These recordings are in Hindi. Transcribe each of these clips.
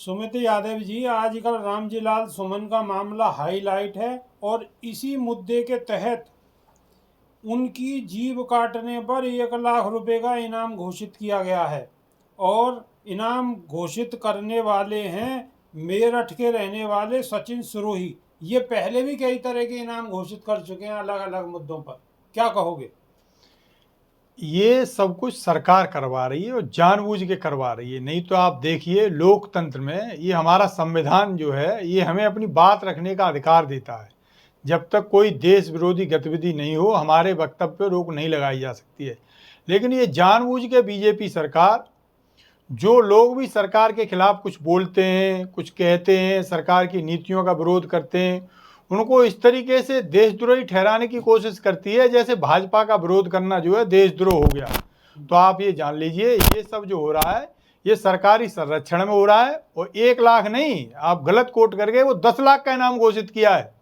सुमित यादव जी, आजकल रामजी लाल सुमन का मामला हाईलाइट है और इसी मुद्दे के तहत उनकी जीभ काटने पर 1 लाख रुपए का इनाम घोषित किया गया है। और इनाम घोषित करने वाले हैं मेरठ के रहने वाले सचिन सिरोही। ये पहले भी कई तरह के इनाम घोषित कर चुके हैं अलग अलग मुद्दों पर, क्या कहोगे? ये सब कुछ सरकार करवा रही है और जानबूझ के करवा रही है। नहीं तो आप देखिए, लोकतंत्र में ये हमारा संविधान जो है ये हमें अपनी बात रखने का अधिकार देता है। जब तक कोई देश विरोधी गतिविधि नहीं हो, हमारे वक्तव्य पर रोक नहीं लगाई जा सकती है। लेकिन ये जानबूझ के बीजेपी सरकार, जो लोग भी सरकार के खिलाफ कुछ बोलते हैं, कुछ कहते हैं, सरकार की नीतियों का विरोध करते हैं, उनको इस तरीके से देशद्रोही ठहराने की कोशिश करती है जैसे भाजपा का विरोध करना जो है देशद्रोह हो गया। तो आप ये जान लीजिए, ये सब जो हो रहा है ये सरकारी संरक्षण में हो रहा है। और 1 लाख नहीं, आप गलत कोट कर गए, वो 10 लाख का इनाम घोषित किया है।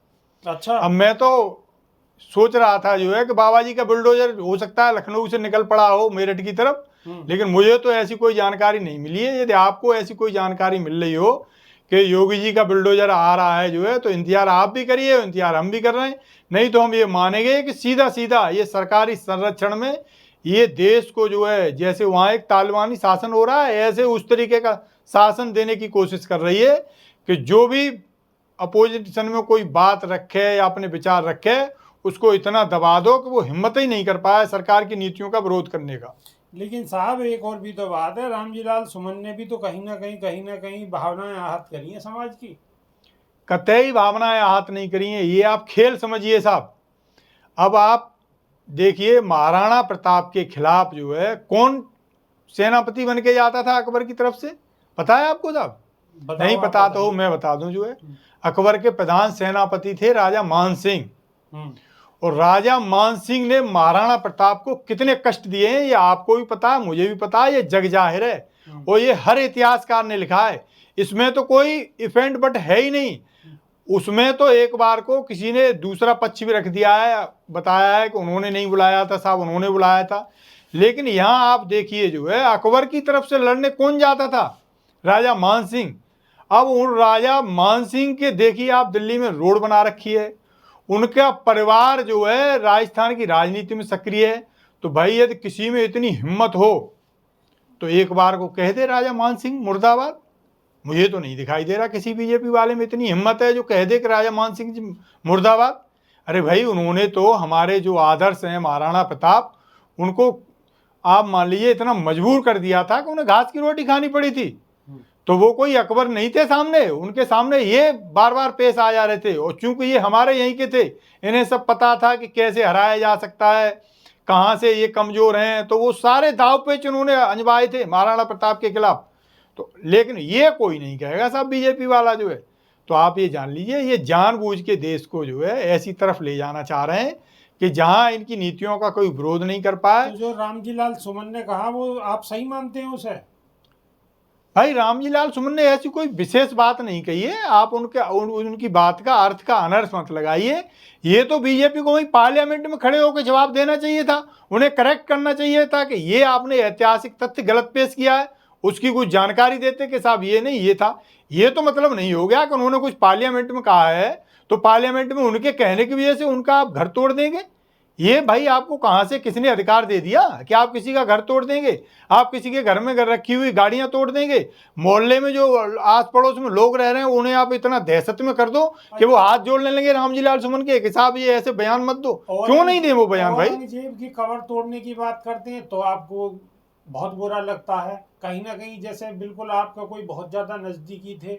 अच्छा, अब मैं तो सोच रहा था जो है कि बाबा जी का बुलडोजर हो सकता है लखनऊ से निकल पड़ा हो मेरठ की तरफ, लेकिन मुझे तो ऐसी कोई जानकारी नहीं मिली है। यदि आपको ऐसी कोई जानकारी मिल रही हो कि योगी जी का बुलडोजर आ रहा है जो है, तो इंतजार आप भी करिए, इंतजार हम भी कर रहे हैं। नहीं तो हम ये मानेंगे कि सीधा सीधा ये सरकारी संरक्षण में ये देश को जो है, जैसे वहाँ एक तालिबानी शासन हो रहा है, ऐसे उस तरीके का शासन देने की कोशिश कर रही है कि जो भी अपोजिशन में कोई बात रखे या अपने विचार रखे, उसको इतना दबा दो कि वो हिम्मत ही नहीं कर पाया सरकार की नीतियों का विरोध करने का। लेकिन साहब एक और भी तो बात है, रामजी लाल सुमन ने भी तो कहीं ना कहीं भावनाएं आहत करी हैं समाज की। कतई भावनाएं आहत नहीं करी हैं, ये आप खेल समझिए साहब। अब आप देखिए, महाराणा प्रताप के खिलाफ जो है कौन सेनापति बन के जाता था अकबर की तरफ से, पता है आपको साहब? नहीं पता तो मैं बता दूं, जो है अकबर के प्रधान सेनापति थे राजा मान सिंह। और राजा मान सिंह ने महाराणा प्रताप को कितने कष्ट दिए हैं ये आपको भी पता है, मुझे भी पता है, ये जग जाहिर है। और ये हर इतिहासकार ने लिखा है, इसमें तो कोई इफेंट बट है ही नहीं। उसमें तो एक बार को किसी ने दूसरा पक्ष भी रख दिया है, बताया है कि उन्होंने नहीं बुलाया था साहब, उन्होंने बुलाया था। लेकिन यहाँ आप देखिए जो है अकबर की तरफ से लड़ने कौन जाता था? राजा मान सिंह। अब उन राजा मान सिंह के देखिए आप, दिल्ली में रोड बना रखी है, उनका परिवार जो है राजस्थान की राजनीति में सक्रिय है। तो भाई यदि किसी में इतनी हिम्मत हो तो एक बार को कह दे राजा मान सिंह मुर्दाबाद। मुझे तो नहीं दिखाई दे रहा किसी बीजेपी वाले में इतनी हिम्मत है जो कह दे कि राजा मान सिंह जी मुर्दाबाद। अरे भाई, उन्होंने तो हमारे जो आदर्श हैं महाराणा प्रताप, उनको आप मान लीजिए इतना मजबूर कर दिया था कि उन्हें घास की रोटी खानी पड़ी थी। तो वो कोई अकबर नहीं थे सामने, उनके सामने ये बार बार पेश आ जा रहे थे। और चूंकि ये हमारे यहीं के थे, इन्हें सब पता था कि कैसे हराया जा सकता है, कहाँ से ये कमजोर हैं, तो वो सारे दाव पेच उन्होंने अंजवाए थे महाराणा प्रताप के खिलाफ। तो लेकिन ये कोई नहीं कहेगा साहब बीजेपी वाला जो है। तो आप ये जान लीजिए, ये जानबूझ के देश को जो है ऐसी तरफ ले जाना चाह रहे हैं कि जहां इनकी नीतियों का कोई विरोध नहीं कर पाए। तो जो रामजी लाल सुमन ने कहा वो आप सही मानते हैं उसे? भाई, रामजी लाल सुमन ने ऐसी कोई विशेष बात नहीं कही है, आप उनकी बात का अर्थ का अनर्थ मत लगाइए। ये तो बीजेपी को वही पार्लियामेंट में खड़े होकर जवाब देना चाहिए था, उन्हें करेक्ट करना चाहिए था कि ये आपने ऐतिहासिक तथ्य गलत पेश किया है, उसकी कुछ जानकारी देते कि साहब ये नहीं ये था। ये तो मतलब नहीं हो गया कि उन्होंने कुछ पार्लियामेंट में कहा है तो पार्लियामेंट में उनके कहने की वजह से उनका आप घर तोड़ देंगे। ये भाई आपको कहाँ से किसने अधिकार दे दिया कि आप किसी का घर तोड़ देंगे? आप किसी के घर में रखी हुई गाड़ियां तोड़ देंगे? मोहल्ले में जो आस पड़ोस में लोग रह रहे हैं उन्हें आप इतना दहशत में कर दो कि वो हाथ जोड़ने लगे रामजी लाल सुमन के साहब ये ऐसे बयान मत दो। क्यों नहीं दे वो बयान भाई? औरंगजेब की कबर तोड़ने की बात करते हैं तो आपको बहुत बुरा लगता है, कहीं ना कहीं जैसे बिल्कुल आपका कोई बहुत ज्यादा नजदीकी थे।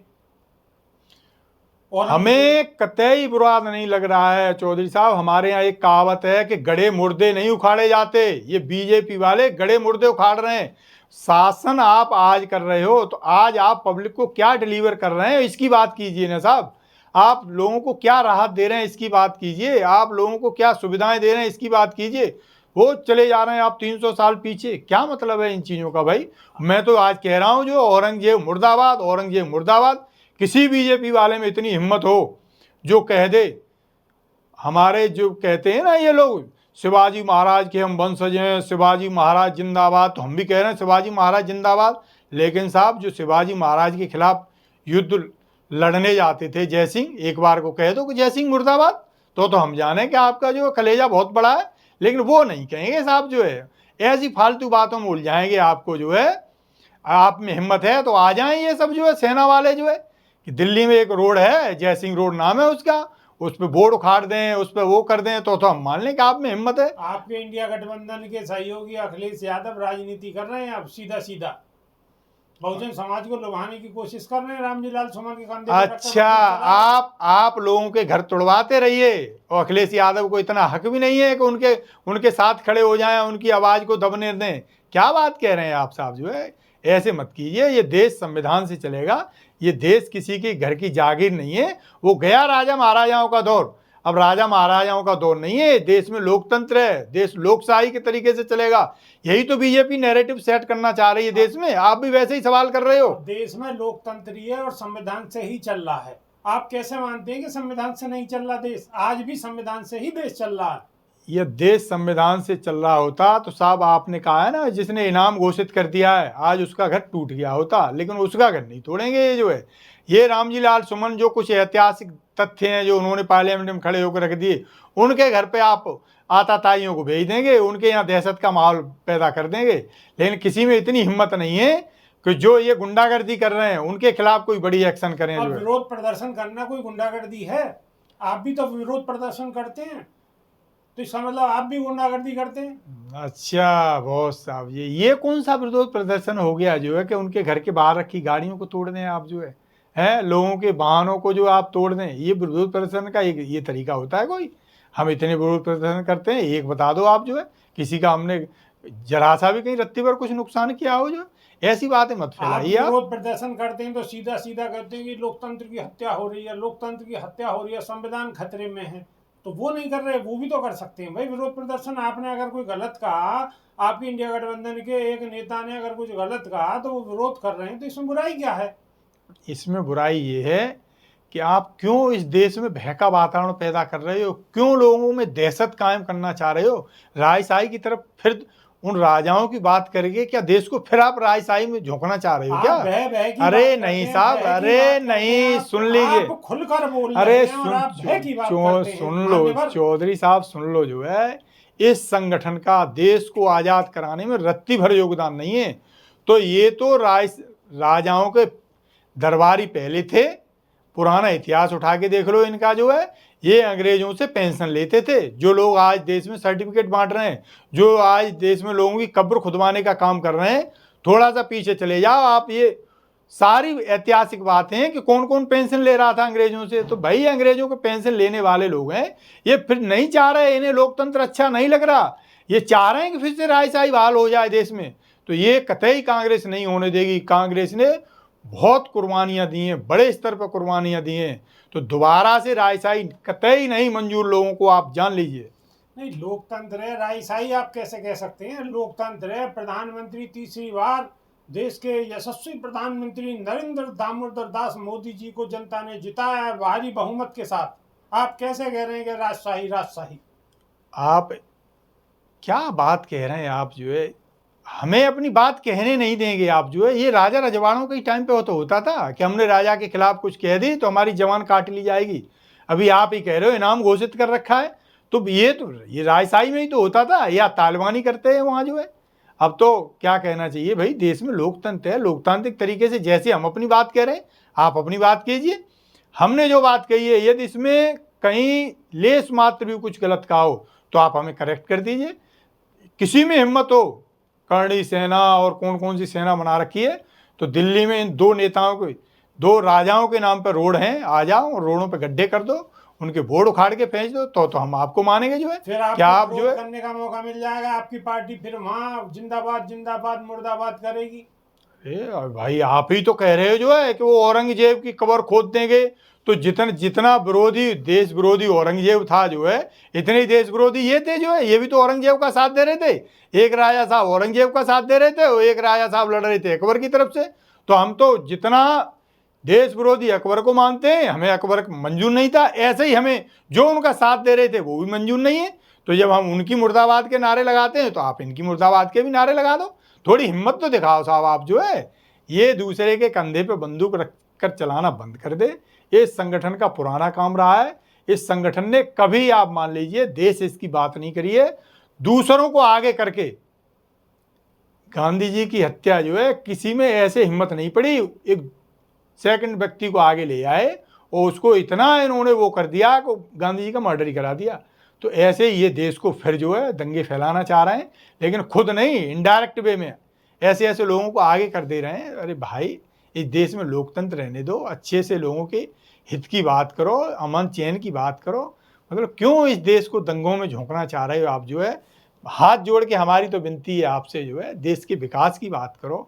और हमें कतई बुरा नहीं लग रहा है चौधरी साहब। हमारे यहाँ एक कहावत है कि गड़े मुर्दे नहीं उखाड़े जाते, ये बीजेपी वाले गड़े मुर्दे उखाड़ रहे हैं। शासन आप आज कर रहे हो तो आज आप पब्लिक को क्या डिलीवर कर रहे हैं इसकी बात कीजिए ना साहब। आप लोगों को क्या राहत दे रहे हैं इसकी बात कीजिए, आप लोगों को क्या सुविधाएं दे रहे हैं इसकी बात कीजिए। वो चले जा रहे हैं आप 300 साल पीछे, क्या मतलब है इन चीज़ों का भाई? मैं तो आज कह रहा हूँ जो औरंगजेब मुर्दाबाद, औरंगजेब मुर्दाबाद। किसी बीजेपी वाले में इतनी हिम्मत हो जो कह दे, हमारे जो कहते हैं ना ये लोग शिवाजी महाराज के हम वंशज हैं, शिवाजी महाराज जिंदाबाद, तो हम भी कह रहे हैं शिवाजी महाराज जिंदाबाद। लेकिन साहब जो शिवाजी महाराज के खिलाफ युद्ध लड़ने जाते थे जय सिंह, एक बार को कह दो कि जय सिंह मुर्दाबाद, तो हम जाने कि आपका जो कलेजा बहुत बड़ा है, लेकिन वो नहीं कहेंगे साहब। जो है ऐसी फालतू बातों में उलझाएंगे आपको। जो है आप में हिम्मत है तो आ जाएं ये सब जो है सेना वाले। जो है कि दिल्ली में एक रोड है, जय सिंह रोड नाम है उसका, उस पर बोर्ड उखाड़ दें, उस पर वो कर दें, तो हम मान लें कि आप में हिम्मत है। आपके इंडिया गठबंधन के सहयोगी अखिलेश यादव राजनीति कर रहे हैं, अब सीधा सीधा बहुजन समाज को लुभाने की कोशिश कर रहे हैं रामजी लाल सुमन के कंधे पे अच्छा, आप लोगों के घर तोड़वाते रहिए, और अखिलेश यादव को इतना हक भी नहीं है कि उनके साथ खड़े हो जाएं, उनकी आवाज को दबने दें। क्या बात कह रहे हैं आप साहब। जो है ऐसे मत कीजिए। ये देश संविधान से चलेगा, ये देश किसी के घर की जागीर नहीं है। वो गया राजा महाराजाओं का दौर, अब राजा महाराजाओं का दौर नहीं है। देश में लोकतंत्र है, देश लोकशाही के तरीके से चलेगा। यही तो बीजेपी नैरेटिव सेट करना चाह रही है देश में। आप भी वैसे ही सवाल कर रहे हो। देश में लोकतंत्र ही है और संविधान से ही चल रहा है। आप कैसे मानते हैं कि संविधान से नहीं चल रहा देश? आज भी संविधान से ही देश चल रहा है। ये देश संविधान से चल रहा होता तो साहब आपने कहा है ना, जिसने इनाम घोषित कर दिया है आज उसका घर टूट गया होता, लेकिन उसका घर नहीं तोड़ेंगे। ये जो है ये रामजी लाल सुमन जो कुछ ऐतिहासिक तथ्य हैं जो उन्होंने पार्लियामेंट में खड़े होकर रख दिए, उनके घर पे आप आताताइयों को भेज देंगे, उनके यहाँ दहशत का माहौल पैदा कर देंगे। लेकिन किसी में इतनी हिम्मत नहीं है कि जो ये गुंडागर्दी कर रहे हैं उनके खिलाफ कोई बड़ी एक्शन करें। जो है विरोध प्रदर्शन करना कोई गुंडागर्दी है? आप भी तो विरोध प्रदर्शन करते हैं, तो इसका मतलब आप भी गुंडागर्दी करते हैं। अच्छा बॉस साहब, ये कौन सा विरोध प्रदर्शन हो गया जो है कि उनके घर के बाहर रखी गाड़ियों को तोड़ दें आप। जो है लोगों के वाहनों को जो आप तोड़ दें, ये विरोध प्रदर्शन का ये तरीका होता है कोई? हम इतने विरोध प्रदर्शन करते हैं, एक बता दो आप जो है किसी का हमने जरा सा भी कहीं रत्ती पर कुछ नुकसान किया हो। जो ऐसी बातें मत फैलाइए आप। विरोध प्रदर्शन करते हैं तो सीधा सीधा कहते हैं कि लोकतंत्र की हत्या हो रही है, लोकतंत्र की हत्या हो रही है, संविधान खतरे में है। तो वो नहीं कर रहे, वो भी तो कर सकते हैं भाई विरोध प्रदर्शन। आपने अगर कोई गलत कहा, आपकी इंडिया गठबंधन के एक नेता ने अगर कुछ गलत कहा तो वो विरोध कर रहे हैं, तो इसमें बुराई क्या है? इसमें बुराई ये है कि आप क्यों इस देश में भय का वातावरण पैदा कर रहे हो, क्यों लोगों में दहशत कायम करना चाह रहे हो। राजशाही की तरफ फिर उन राजाओं की बात करेंगे क्या? देश को फिर आप राजशाही में झोंकना चाह रहे हो क्या? अरे नहीं साहब, अरे नहीं, सुन लीजिए, खुलकर बोल, अरे सुन लो चौधरी साहब, सुन लो। जो है इस संगठन का देश को आजाद कराने में रत्ती भर योगदान नहीं है। तो ये तो राजाओं के दरबारी पहले थे, पुराना इतिहास उठा के देख लो इनका। जो है ये अंग्रेजों से पेंशन लेते थे। जो लोग आज देश में सर्टिफिकेट बांट रहे हैं, जो आज देश में लोगों की कब्र खुदवाने का काम कर रहे हैं, थोड़ा सा पीछे चले जाओ आप। ये सारी ऐतिहासिक बातें हैं कि कौन कौन पेंशन ले रहा था अंग्रेजों से। तो भाई अंग्रेजों को पेंशन लेने वाले लोग हैं, ये फिर नहीं चाह रहे, इन्हें लोकतंत्र अच्छा नहीं लग रहा, ये चाह रहे हैं कि फिर से राजशाही बहाल हो जाए देश में। तो ये कतई कांग्रेस नहीं होने देगी। कांग्रेस ने बहुत कुर्बानियां दी हैं, बड़े स्तर पर कुर्बानियां दी हैं, तो दोबारा से राजशाही कतई नहीं मंजूर लोगों को, आप जान लीजिए। नहीं, लोकतंत्र है, राजशाही आप कैसे कह सकते हैं? लोकतंत्र है। प्रधानमंत्री तीसरी बार देश के यशस्वी प्रधानमंत्री नरेंद्र दामोदर दास मोदी जी को जनता ने जिताया है भारी बहुमत के साथ। आप कैसे कह रहे हैं कि राजशाही राजशाही? आप क्या बात कह रहे हैं आप? जो है हमें अपनी बात कहने नहीं देंगे आप। जो है ये राजा रजवाड़ों के टाइम पे तो होता था कि हमने राजा के खिलाफ कुछ कह दी तो हमारी जवान काट ली जाएगी। अभी आप ही कह रहे हो इनाम घोषित कर रखा है, तो ये राजशाही में ही तो होता था, या तालिबानी करते हैं वहाँ। जो है अब तो क्या कहना चाहिए भाई, देश में लोकतंत्र है, लोकतांत्रिक तरीके से जैसे हम अपनी बात कह रहे हैं आप अपनी बात कीजिए। हमने जो बात कही है, यदि इसमें कहीं लेस मात्र भी कुछ गलत कहा हो तो आप हमें करेक्ट कर दीजिए। किसी में हिम्मत हो, करणी सेना और कौन कौन सी सेना बना रखी है, तो दिल्ली में इन दो नेताओं को, दो राजाओं के नाम पर रोड हैं, आ जाओ और रोडों पे गड्ढे कर दो, उनके बोर्ड उखाड़ के फेंच दो, तो हम आपको मानेंगे। जो है फिर क्या आप जो है करने का मौका मिल जाएगा, आपकी पार्टी फिर वहाँ जिंदाबाद जिंदाबाद मुर्दाबाद करेगी। अरे भाई आप ही तो कह रहे हो जो है कि वो औरंगजेब की कब्र खोद देंगे। तो जितना विरोधी, देश विरोधी औरंगजेब था, जो है इतने देश विरोधी ये थे। जो है ये भी तो औरंगजेब का साथ दे रहे थे। एक राजा साहब औरंगजेब का साथ दे रहे थे और एक राजा साहब लड़ रहे थे अकबर की तरफ से। तो हम तो जितना देश विरोधी अकबर को मानते हैं, हमें अकबर मंजूर नहीं था, ऐसे ही हमें जो उनका साथ दे रहे थे वो भी मंजूर नहीं है। तो जब हम उनकी मुर्दाबाद के नारे लगाते हैं तो आप इनकी मुर्दाबाद के भी नारे लगा दो। थोड़ी हिम्मत तो दिखाओ साहब आप। जो है ये दूसरे के कंधे पे बंदूक कर चलाना बंद कर दे। ये इस संगठन का पुराना काम रहा है। इस संगठन ने कभी, आप मान लीजिए, देश इसकी बात नहीं करी है। दूसरों को आगे करके गांधी जी की हत्या जो है, किसी में ऐसे हिम्मत नहीं पड़ी एक सेकंड व्यक्ति को आगे ले आए और उसको इतना इन्होंने वो कर दिया कि गांधी जी का मर्डर ही करा दिया। तो ऐसे ये देश को फिर जो है दंगे फैलाना चाह रहे हैं, लेकिन खुद नहीं, इनडायरेक्ट वे में ऐसे ऐसे लोगों को आगे कर दे रहे हैं। अरे भाई, इस देश में लोकतंत्र रहने दो, अच्छे से लोगों के हित की बात करो, अमन चैन की बात करो। मतलब क्यों इस देश को दंगों में झोंकना चाह रहे हो आप? जो है हाथ जोड़ के हमारी तो विनती है आपसे, जो है देश के विकास की बात करो।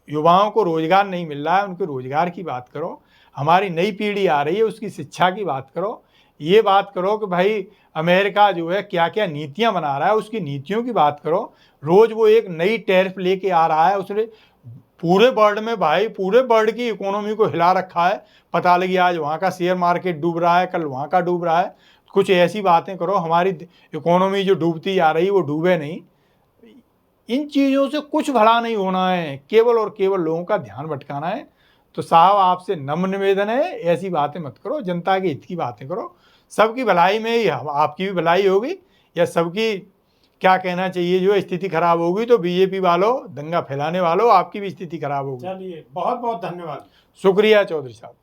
युवाओं को रोजगार नहीं मिल रहा है, उनके रोजगार की बात करो। हमारी नई पीढ़ी आ रही है, उसकी शिक्षा की बात करो। ये बात करो कि भाई अमेरिका जो है क्या क्या नीतियां बना रहा है, उसकी नीतियों की बात करो। रोज वो एक नई टैरिफ लेके आ रहा है, उसने पूरे वर्ल्ड में, भाई पूरे वर्ल्ड की इकोनॉमी को हिला रखा है। पता लगी आज वहाँ का शेयर मार्केट डूब रहा है, कल वहाँ का डूब रहा है। कुछ ऐसी बातें करो, हमारी इकोनॉमी जो डूबती जा रही है वो डूबे नहीं। इन चीज़ों से कुछ भला नहीं होना है, केवल और केवल लोगों का ध्यान भटकाना है। तो साहब, आपसे नम्र निवेदन है, ऐसी बातें मत करो, जनता के हित की बातें करो। सबकी भलाई में ही आपकी भी भलाई होगी, या सबकी क्या कहना चाहिए, जो स्थिति खराब होगी तो बीजेपी वालों, दंगा फैलाने वालों, आपकी भी स्थिति खराब होगी। चलिए, बहुत बहुत धन्यवाद। शुक्रिया चौधरी साहब।